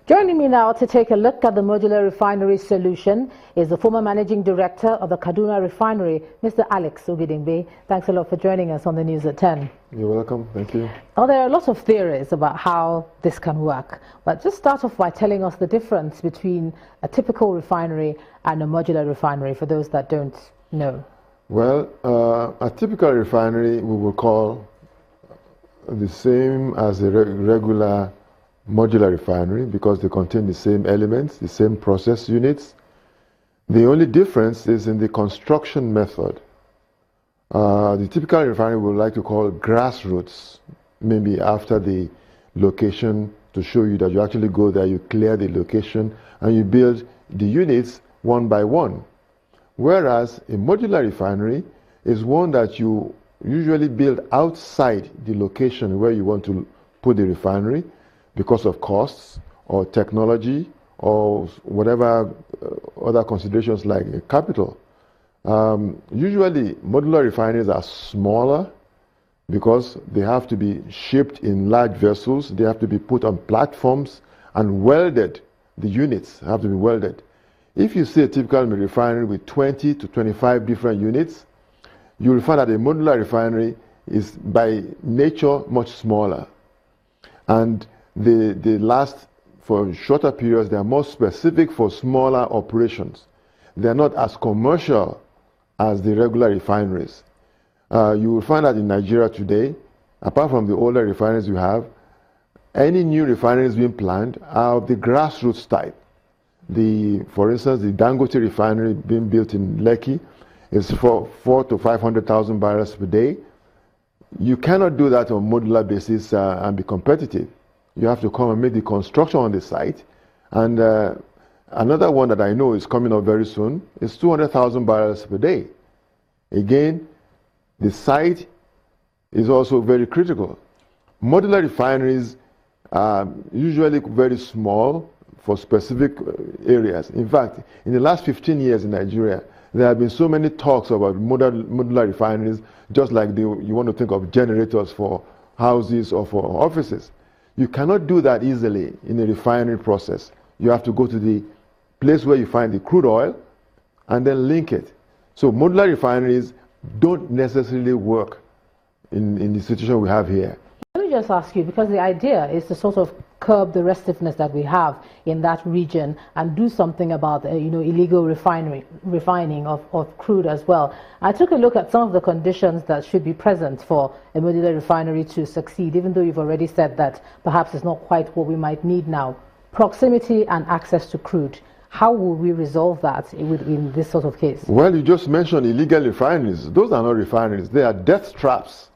Joining me now to take a look at the Modular Refinery solution is the former Managing Director of the Kaduna Refinery, Mr. Alex Ogidingbe. Thanks a lot for joining us on the News at 10. You're welcome. Thank you. Well, there are lots of theories about how this can work, but just start off by telling us the difference between a typical refinery and a modular refinery for those that don't know. Well, a typical refinery we will call the same as a regular modular refinery because they contain the same elements, the same process units. The only difference is in the construction method. The typical refinery we would like to call grassroots, maybe after the location, to show you that you actually go there, you clear the location, and you build the units one by one. Whereas a modular refinery is one that you usually build outside the location where you want to put the refinery because of costs or technology or whatever other considerations like capital. Usually modular refineries are smaller because they have to be shipped in large vessels, they have to be put on platforms and welded. The units have to be welded. If you see a typical refinery with 20 to 25 different units, you will find that a modular refinery is by nature much smaller. And they last for shorter periods. They are more specific for smaller operations. They are not as commercial as the regular refineries. You will find that in Nigeria today, apart from the older refineries you have, any new refineries being planned are of the grassroots type. For instance, the Dangote refinery being built in Lekki is for 400,000 to 500,000 barrels per day. You cannot do that on a modular basis and be competitive. You have to come and make the construction on the site. And another one that I know is coming up very soon is 200,000 barrels per day. Again, the site is also very critical. Modular refineries are usually very small for specific areas. In fact, in the last 15 years in Nigeria, there have been so many talks about modular refineries, just like you want to think of generators for houses or for offices. You cannot do that easily in a refinery process. You have to go to the place where you find the crude oil and then link it. So modular refineries don't necessarily work in the situation we have here. Let me just ask you, because the idea is to sort of curb the restiveness that we have in that region and do something about illegal refining of crude as well. I took a look at some of the conditions that should be present for a modular refinery to succeed, even though you've already said that perhaps it's not quite what we might need now. Proximity and access to crude. How will we resolve that in this sort of case? Well, you just mentioned illegal refineries. Those are not refineries. They are death traps.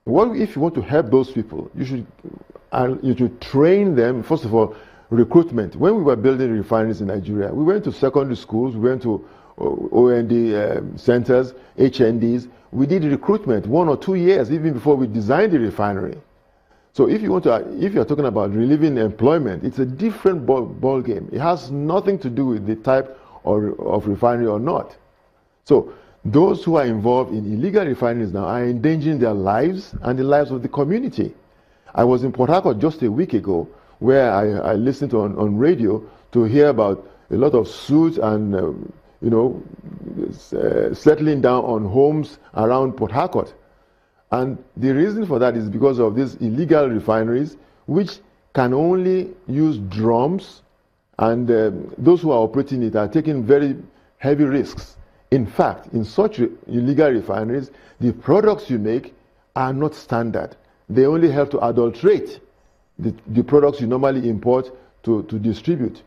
Well, if you want to help those people, you should train them. First of all, recruitment. When we were building refineries in Nigeria, we went to secondary schools, we went to OND centers, HNDs. We did recruitment 1 or 2 years even before we designed the refinery. So if you're talking about relieving employment, it's a different ball game. It has nothing to do with the type of refinery or not. So those who are involved in illegal refineries now are endangering their lives and the lives of the community. I was in Port Harcourt just a week ago where I listened on radio to hear about a lot of suits and settling down on homes around Port Harcourt. And the reason for that is because of these illegal refineries which can only use drums, and those who are operating it are taking very heavy risks. In fact, in such illegal refineries, the products you make are not standard. They only help to adulterate the products you normally import to distribute.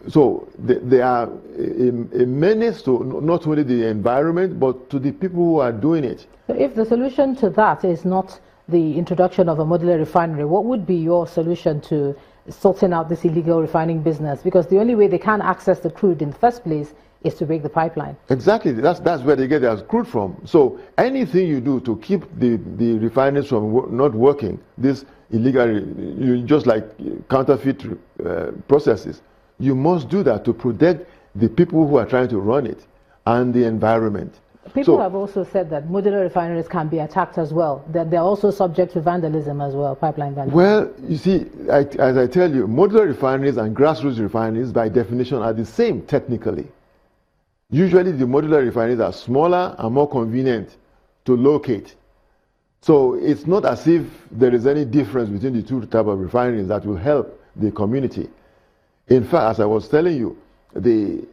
So they are a menace to not only the environment, but to the people who are doing it. So if the solution to that is not the introduction of a modular refinery, what would be your solution to sorting out this illegal refining business? Because the only way they can access the crude in the first place is to break the pipeline. Exactly. That's where they get their crude from. So anything you do to keep the refineries from not working, this illegal, just like counterfeit processes, you must do that to protect the people who are trying to run it and the environment. People have also said that modular refineries can be attacked as well, that they're also subject to vandalism as well, pipeline vandalism. Well, you see, as I tell you, modular refineries and grassroots refineries by definition are the same technically. Usually the modular refineries are smaller and more convenient to locate. So it's not as if there is any difference between the two types of refineries that will help the community. In fact, as I was telling you, the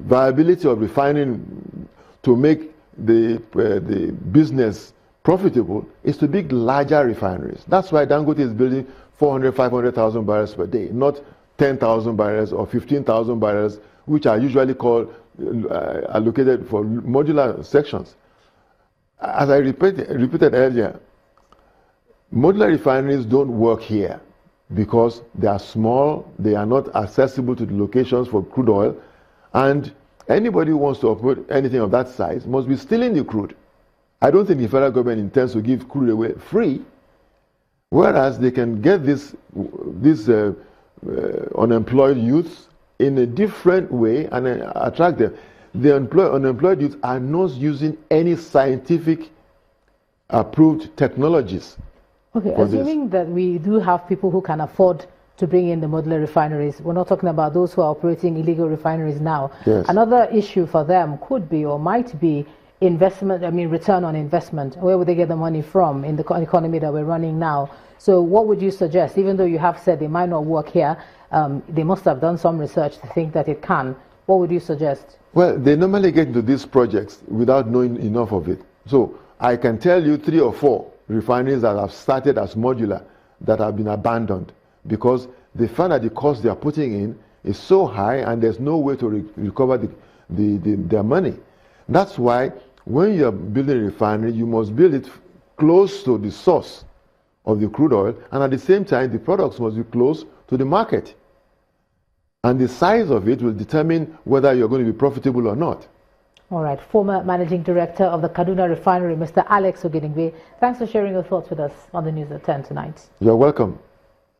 viability of refining to make the business profitable is to build larger refineries. That's why Dangote is building 400, 500,000 barrels per day, not 10,000 barrels or 15,000 barrels, which are usually called allocated for modular sections. As I repeated earlier, modular refineries don't work here because they are small, they are not accessible to the locations for crude oil, and anybody who wants to operate anything of that size must be stealing the crude. I don't think the federal government intends to give crude away free, whereas they can get these unemployed youths in a different way and attract them. The unemployed youths are not using any scientific approved technologies. Okay, assuming that we do have people who can afford to bring in the modular refineries, we're not talking about those who are operating illegal refineries now. Yes. Another issue for them could be or might be investment, return on investment. Where would they get the money from in the economy that we're running now? So what would you suggest? Even though you have said they might not work here, they must have done some research to think that it can. What would you suggest? Well, they normally get into these projects without knowing enough of it. So I can tell you 3 or 4 refineries that have started as modular that have been abandoned because they find that the cost they are putting in is so high and there's no way to recover their money. That's why when you are building a refinery, you must build it close to the source of the crude oil, and at the same time the products must be close to the market. And the size of it will determine whether you're going to be profitable or not. All right. Former Managing Director of the Kaduna Refinery, Mr. Alex Ogedengbe, thanks for sharing your thoughts with us on the News at 10 tonight. You're welcome.